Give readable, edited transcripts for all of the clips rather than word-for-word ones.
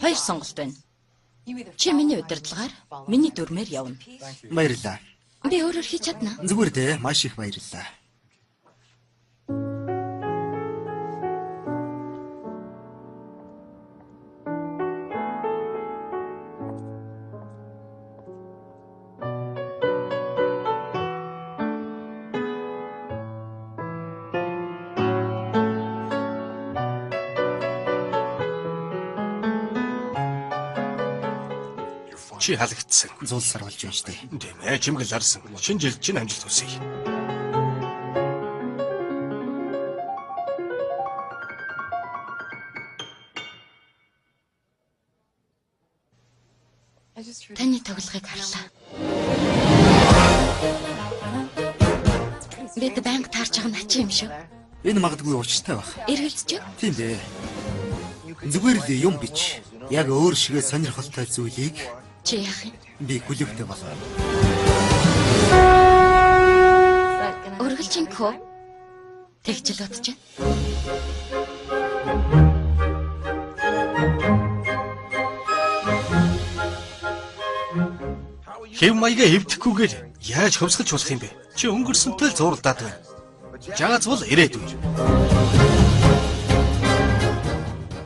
Хоёр сонголт байна. Чи миний удирдлагаар миний дүрмээр явна. Баярлалаа. Би өөрөөр хийж чадна. Зүгээр дээ, маш их баярлалаа. Чи халагдсан. Зулсар болж байна штэ. Тийм ээ, чимгэл арсан. Шинэ жилд чинь амжилт хүсье. Таны тоглохыг харлаа. Бид банк таарч байгаа нь чи юм шүү. Энэ магадгүй учиртай байх. Эргэлзэж байна. Тийм дээ. Зүгээр л юм бич. Яг өөр шигээ сонирхолтой зүйлийг Чи яах юм? би хүлээвтэй болно. Үргэлжинхөө. Тэгж л бодож байна. Хэв маяга эвдэхгүйгээр яаж хөвсгөлж болох юм бэ? Чи өнгөрсөнтэй л зууралдаад байна. Жагаз бол ирээдүй.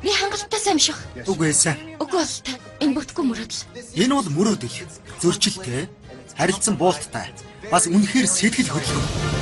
Би хангалттай сайн биш. Үгүй ээ. Үгүй бол та энэ бүтгэхгүй мөрөөдөл. Энэ бол мөрөөдөл. Зөрчилтэй, харилцан буулттай. Бас үнэхээр сэтгэл хөдлөм.